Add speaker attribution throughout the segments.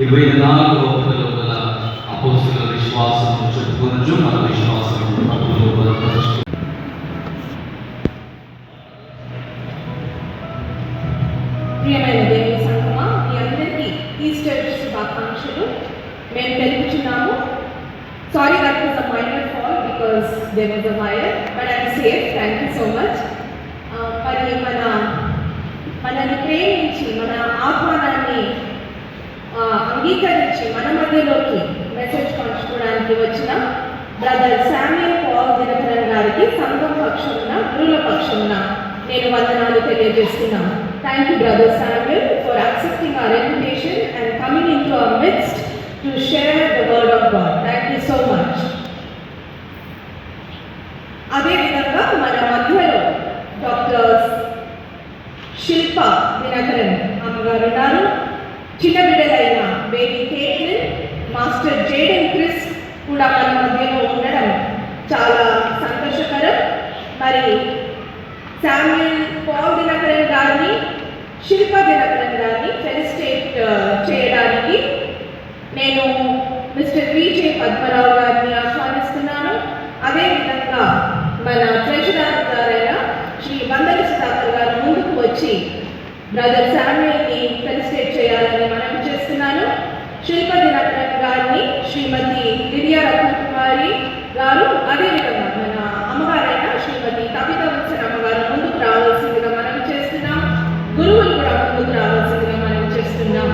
Speaker 1: 24 వక్తలు గల అపోస్తలుల విశ్వాసం చెప్పుకొనుచు మన విశ్వాసం ప్రభువులో బలపరుచు.
Speaker 2: ప్రియమైన దేవుని సంఘమా, మీ అందరికీ ఈస్టర్ శుభాకాంక్షలు మేము తెలుపుచున్నాము. Sorry that was a minor fall because there was a fire, but I'm safe. Thank you so much. మరి మనల్ని ప్రేమించి మన ఆహ్వానాన్ని అంగీకరించి మన మధ్యలోకి మెసేజ్ పంచుకోవడానికి వచ్చిన బ్రదర్ శామ్యూయల్ పాల్ దినకరన్ గారికి సంఘం పక్షమున, గురువుల పక్షమున నేను వందనాలు తెలియజేస్తున్నాను. Thank you, Brother Samuel, for accepting our invitation and coming into our midst to share the word of God. Thank you so much. అదే విధంగా మన మధ్యలో డాక్టర్ శిల్ప దినకరన్ అమ్మగారు ఉన్నారు. చిన్న బిడ్డలైన బేబీ కేట్లిన్, మాస్టర్ జేడెన్ క్రిస్ కూడా మన మధ్యలో ఉండడం చాలా సంతోషకరం. మరి శామ్యూయల్ పాల్ దినకరన్ గారిని, శిల్ప దినకరన్ గారిని ఫెలిసిటేట్ చేయడానికి నేను మిస్టర్ విజే పద్మరావు గారిని ఆహ్వానిస్తున్నాను. అదేవిధంగా మన ట్రెజరర్ గారైన శ్రీ వందలి సుధాకర్ గారు ముందుకు వచ్చి బ్రదర్ శామ్యూయల్ని ఫెలిసిటేట్ చేయాలని మనం చేస్తున్నాను. శిల్ప దినకరన్ గారిని శ్రీమతి లిడియా రత్నకుమారి గారు, అదేవిధంగా మన అమ్మగారైన శ్రీమతి కవిత వత్సన అమ్మగారు ముందుకు రావాల్సిందిగా మనం చేస్తున్నాం. గురువులు కూడా ముందుకు రావాల్సిందిగా మనం చేస్తున్నాం.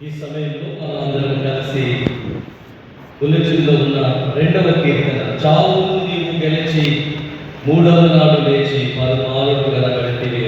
Speaker 3: ఈ సమయంలో మనందరం కలిసి బులెటిన్లో ఉన్న 2వ కీర్తన, చావును నీవు గెలిచి 3వ నాడు లేచి 14 గల గడితివే